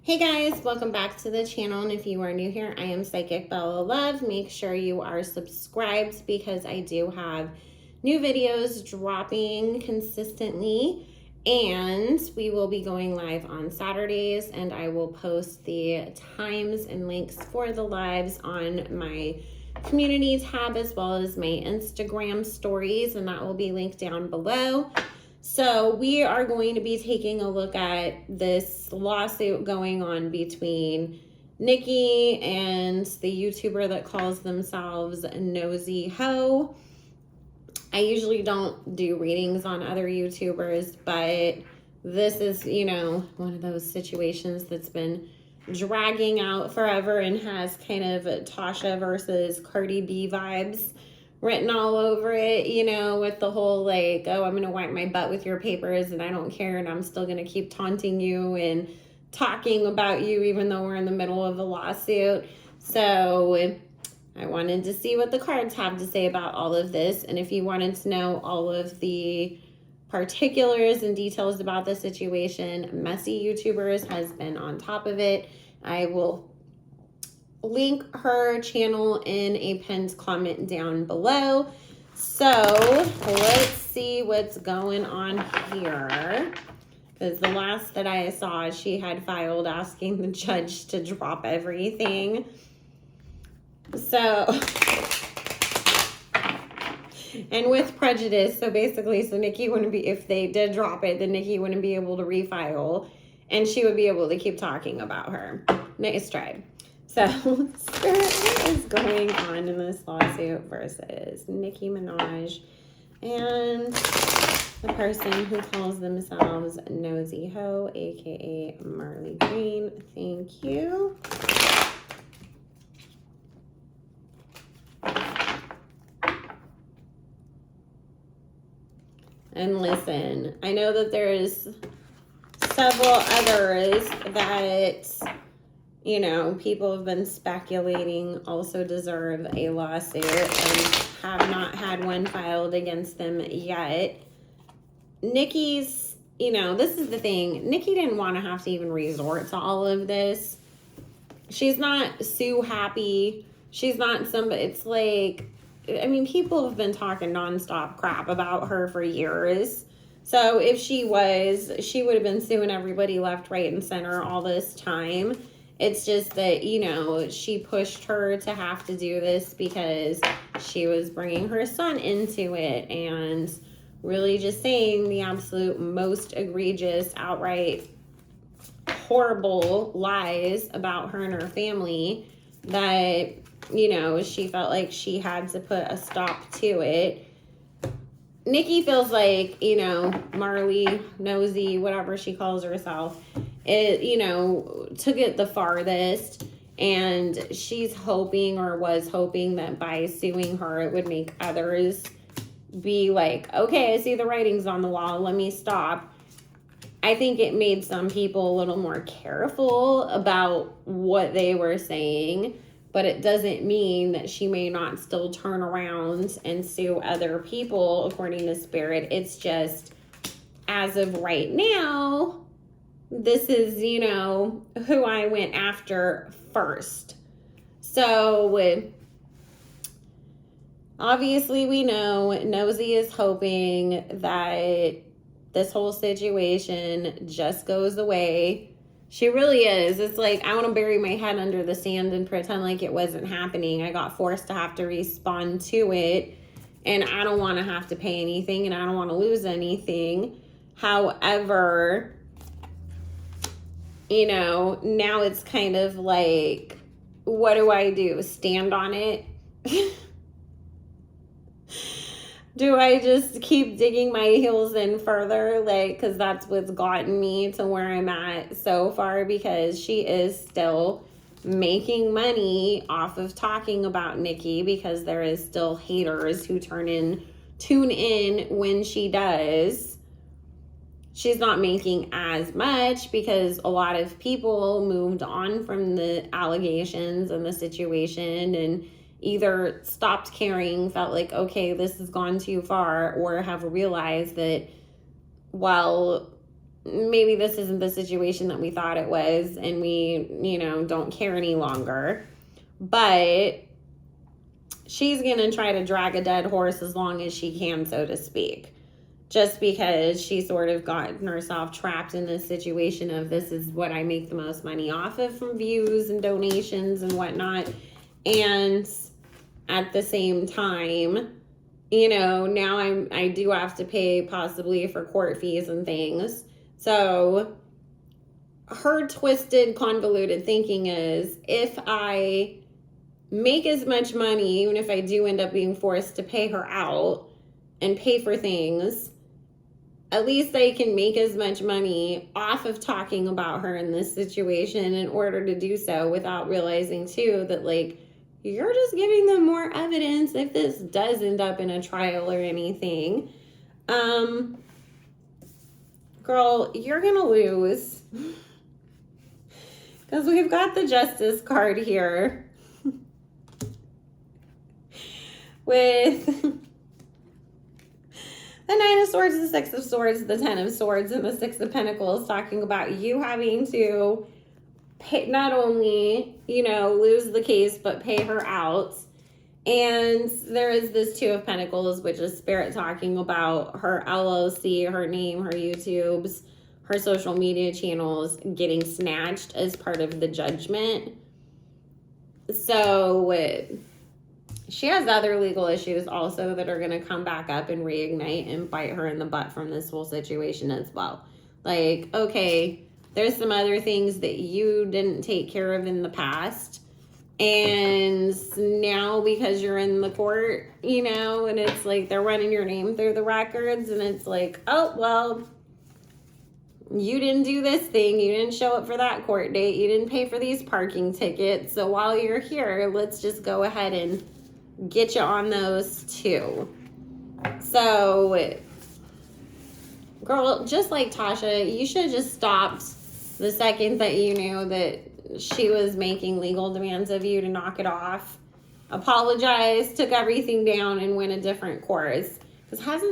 Hey guys, welcome back to the channel, and if you are new here, I am Psychic Bella Love. Make sure you are subscribed because I do have new videos dropping consistently, and we will be going live on Saturdays, and I will post the times and links for the lives on my community tab as well as my Instagram stories, and that will be linked down below. So we are going to be taking a look at this lawsuit going on between Nicki and the YouTuber that calls themselves Nosey Heaux. I usually don't do readings on other YouTubers, but this is, one of those situations that's been dragging out forever and has kind of Tasha versus Cardi B vibes written all over it, with the whole like, oh, I'm going to wipe my butt with your papers and I don't care and I'm still going to keep taunting you and talking about you even though we're in the middle of a lawsuit. So I wanted to see what the cards have to say about all of this. And if you wanted to know all of the particulars and details about the situation, Messy YouTubers has been on top of it. I will link her channel in a pinned comment down below. So let's see what's going on here, because the last that I saw, she had filed asking the judge to drop everything. So, and with prejudice, so basically, so Nicki wouldn't be, if they did drop it, then Nicki wouldn't be able to refile and she would be able to keep talking about her. Nice try. So, what is going on in this lawsuit versus Nicki Minaj and the person who calls themselves Nosey Heaux, aka Marley Green. Thank you. And listen, I know that there's several others that people have been speculating also deserve a lawsuit and have not had one filed against them yet. Nicki's, this is the thing. Nicki didn't want to have to even resort to all of this. She's not Sue happy. She's not somebody, it's like, people have been talking nonstop crap about her for years. So if she would have been suing everybody left, right, and center all this time. It's just that, she pushed her to have to do this because she was bringing her son into it and really just saying the absolute most egregious, outright horrible lies about her and her family that, she felt like she had to put a stop to it. Nicki feels like, Marley, Nosey, whatever she calls herself, took it the farthest, and she's hoping or was hoping that by suing her, it would make others be like, okay, I see the writings on the wall, let me stop. I think it made some people a little more careful about what they were saying, but it doesn't mean that she may not still turn around and sue other people according to Spirit. It's just, as of right now, this is, who I went after first. So, obviously we know Nosey is hoping that this whole situation just goes away. She really is. It's like, I want to bury my head under the sand and pretend like it wasn't happening. I got forced to have to respond to it, and I don't want to have to pay anything, and I don't want to lose anything. However, now it's kind of like, what do I do? Stand on it? Do I just keep digging my heels in further? Because that's what's gotten me to where I'm at so far, because she is still making money off of talking about Nicki, because there is still haters who tune in when she does. She's not making as much because a lot of people moved on from the allegations and the situation and either stopped caring, felt like, okay, this has gone too far, or have realized that, well, maybe this isn't the situation that we thought it was, and we, you know, don't care any longer. But she's going to try to drag a dead horse as long as she can, so to speak. Just because she sort of gotten herself trapped in this situation of, this is what I make the most money off of from views and donations and whatnot. And at the same time, you know, now I do have to pay possibly for court fees and things. So her twisted, convoluted thinking is, if I make as much money, even if I do end up being forced to pay her out and pay for things, at least I can make as much money off of talking about her in this situation in order to do so, without realizing too that, like, you're just giving them more evidence if this does end up in a trial or anything. Girl, you're gonna lose. Because we've got the justice card here. With the Nine of Swords, the Six of Swords, the Ten of Swords, and the Six of Pentacles, talking about you having to pay, not only, you know, lose the case, but pay her out. And there is this Two of Pentacles, which is Spirit talking about her LLC, her name, her YouTubes, her social media channels getting snatched as part of the judgment. So she has other legal issues also that are going to come back up and reignite and bite her in the butt from this whole situation as well. Like, okay, there's some other things that you didn't take care of in the past. And now because you're in the court, you know, and it's like they're running your name through the records, and it's like, oh, well, you didn't do this thing. You didn't show up for that court date. You didn't pay for these parking tickets. So while you're here, let's just go ahead and get you on those too. So, girl, just like Tasha, you should have just stopped the second that you knew that she was making legal demands of you to knock it off. Apologized, took everything down, and went a different course. Because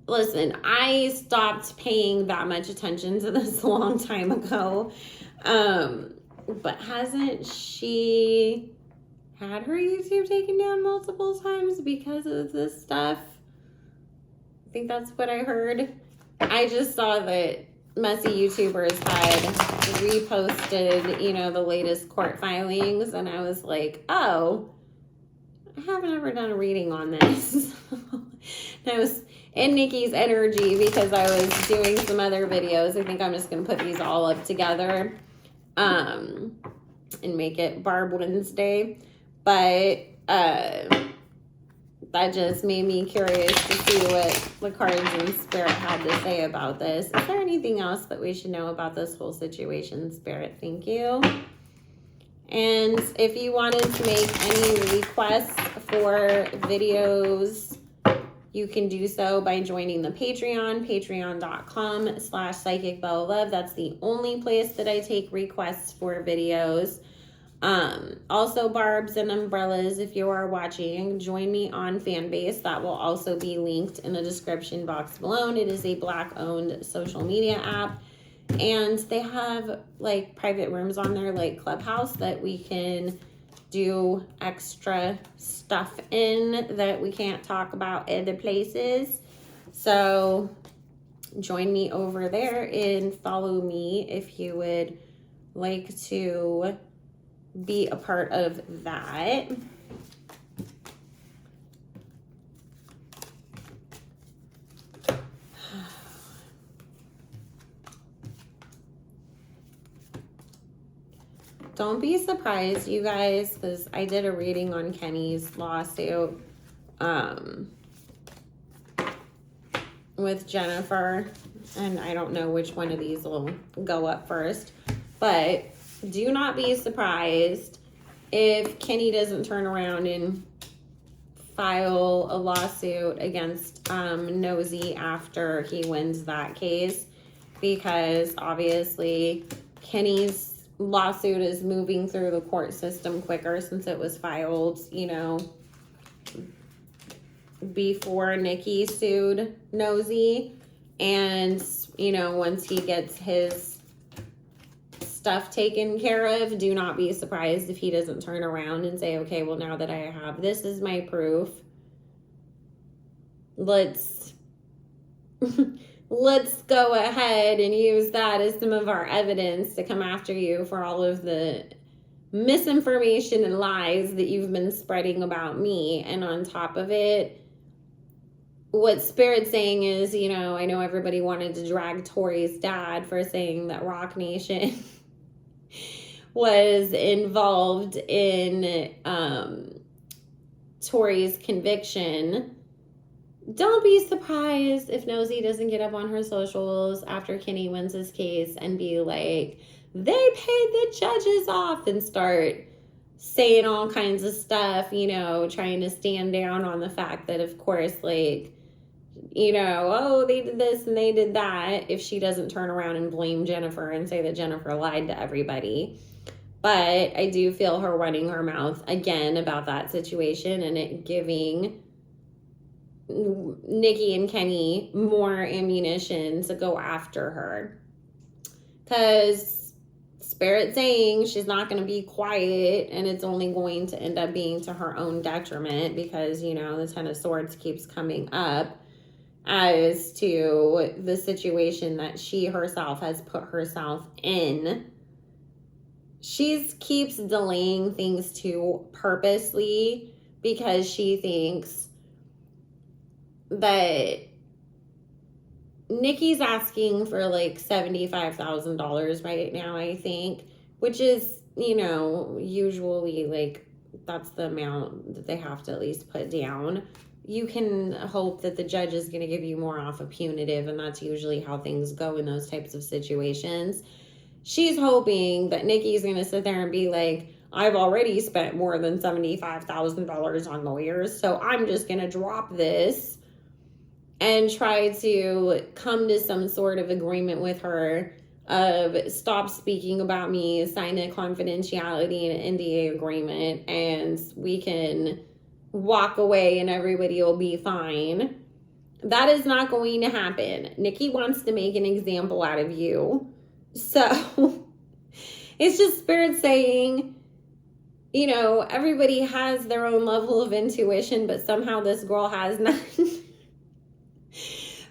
listen, I stopped paying that much attention to this a long time ago. But hasn't she had her YouTube taken down multiple times because of this stuff? I think that's what I heard. I just saw that messy YouTubers had reposted, you know, the latest court filings, and I was like, oh, I haven't ever done a reading on this. And I was in Nikki's energy because I was doing some other videos. I think I'm just going to put these all up together and make it Barb Wednesday. But that just made me curious to see what the cards and Spirit had to say about this. Is there anything else that we should know about this whole situation, Spirit? Thank you. And if you wanted to make any requests for videos, you can do so by joining the Patreon, patreon.com/psychicbellalove. That's the only place that I take requests for videos. Also, Barbs and Umbrellas, if you are watching, join me on Fanbase. That will also be linked in the description box below. It is a Black-owned social media app, and they have like private rooms on there, like Clubhouse, that we can do extra stuff in that we can't talk about other places. So join me over there and follow me if you would like to be a part of that. Don't be surprised, you guys, because I did a reading on Kenny's lawsuit with Jennifer, and I don't know which one of these will go up first, but do not be surprised if Kenny doesn't turn around and file a lawsuit against Nosey after he wins that case, because obviously Kenny's lawsuit is moving through the court system quicker since it was filed, you know, before Nicki sued Nosey. And once he gets his stuff taken care of, do not be surprised if he doesn't turn around and say, okay, well, now that I have this is my proof, let's go ahead and use that as some of our evidence to come after you for all of the misinformation and lies that you've been spreading about me. And on top of it, what Spirit's saying is, I know everybody wanted to drag Tori's dad for saying that Rock Nation was involved in Tori's conviction. Don't be surprised if Nosey doesn't get up on her socials after Kenny wins his case and be like, they paid the judges off, and start saying all kinds of stuff, trying to stand down on the fact that, of course, they did this and they did that, if she doesn't turn around and blame Jennifer and say that Jennifer lied to everybody. But I do feel her running her mouth again about that situation and it giving Nicki and Kenny more ammunition to go after her. Because Spirit saying she's not going to be quiet, and it's only going to end up being to her own detriment because, the Ten of Swords keeps coming up as to the situation that she herself has put herself in. She keeps delaying things too purposely because she thinks that Nicki's asking for like $75,000 right now, I think, which is, usually like that's the amount that they have to at least put down. You can hope that the judge is going to give you more off of punitive, and that's usually how things go in those types of situations. She's hoping that Nicki's going to sit there and be like, I've already spent more than $75,000 on lawyers, so I'm just going to drop this and try to come to some sort of agreement with her of stop speaking about me, sign a confidentiality and NDA agreement, and we can walk away and everybody will be fine. That is not going to happen. Nicki wants to make an example out of you. So it's just Spirit saying, everybody has their own level of intuition, but somehow this girl has none.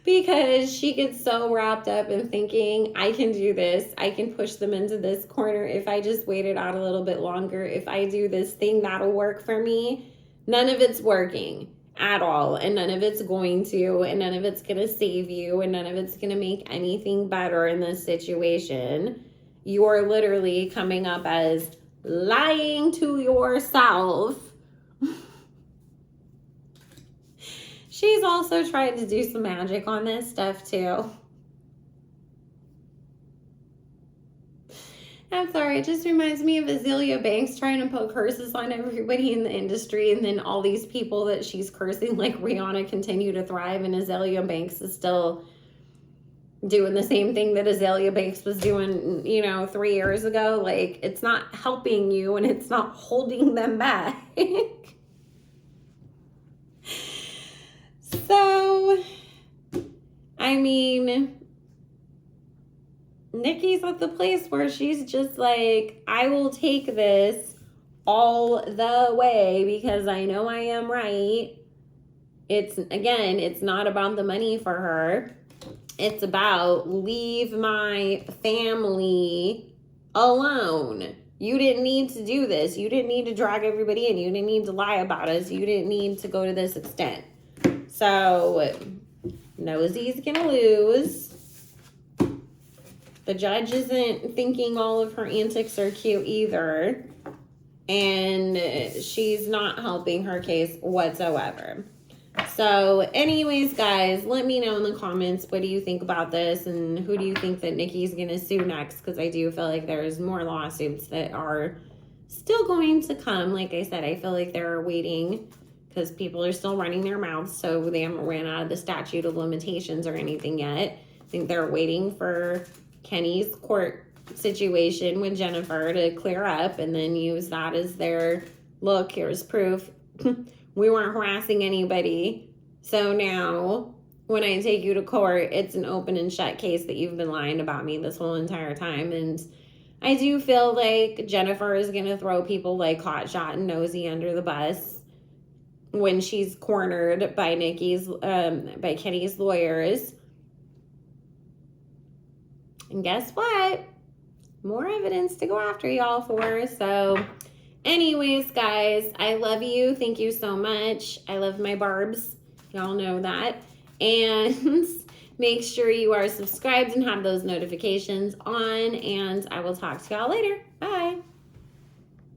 Because she gets so wrapped up in thinking, I can do this. I can push them into this corner. If I just wait it out a little bit longer, if I do this thing, that'll work for me. None of it's working at all. And none of it's going to. And none of it's going to save you. And none of it's going to make anything better in this situation. You're literally coming up as lying to yourself. She's also tried to do some magic on this stuff too. I'm sorry, it just reminds me of Azealia Banks trying to put curses on everybody in the industry, and then all these people that she's cursing, like Rihanna, continue to thrive, and Azealia Banks is still doing the same thing that Azealia Banks was doing, 3 years ago. Like, it's not helping you, and it's not holding them back. So, I mean, Nicki's at the place where she's just like, I will take this all the way because I know I am right. It's not about the money for her. It's about leave my family alone. You didn't need to do this. You didn't need to drag everybody in. You didn't need to lie about us. You didn't need to go to this extent. So, Nosey's gonna lose. The judge isn't thinking all of her antics are cute either. And she's not helping her case whatsoever. So, anyways, guys, let me know in the comments, what do you think about this? And who do you think that Nicki's gonna sue next? Because I do feel like there's more lawsuits that are still going to come. Like I said, I feel like they're waiting because people are still running their mouths, so they haven't ran out of the statute of limitations or anything yet. I think they're waiting for Kenny's court situation with Jennifer to clear up and then use that as their, look, here's proof. We weren't harassing anybody. So now when I take you to court, it's an open and shut case that you've been lying about me this whole entire time. And I do feel like Jennifer is going to throw people like Hotshot and Nosey under the bus when she's cornered by by Kenny's lawyers. And guess what? More evidence to go after y'all for. So anyways, guys, I love you. Thank you so much. I love my barbs. Y'all know that. And make sure you are subscribed and have those notifications on. And I will talk to y'all later. Bye.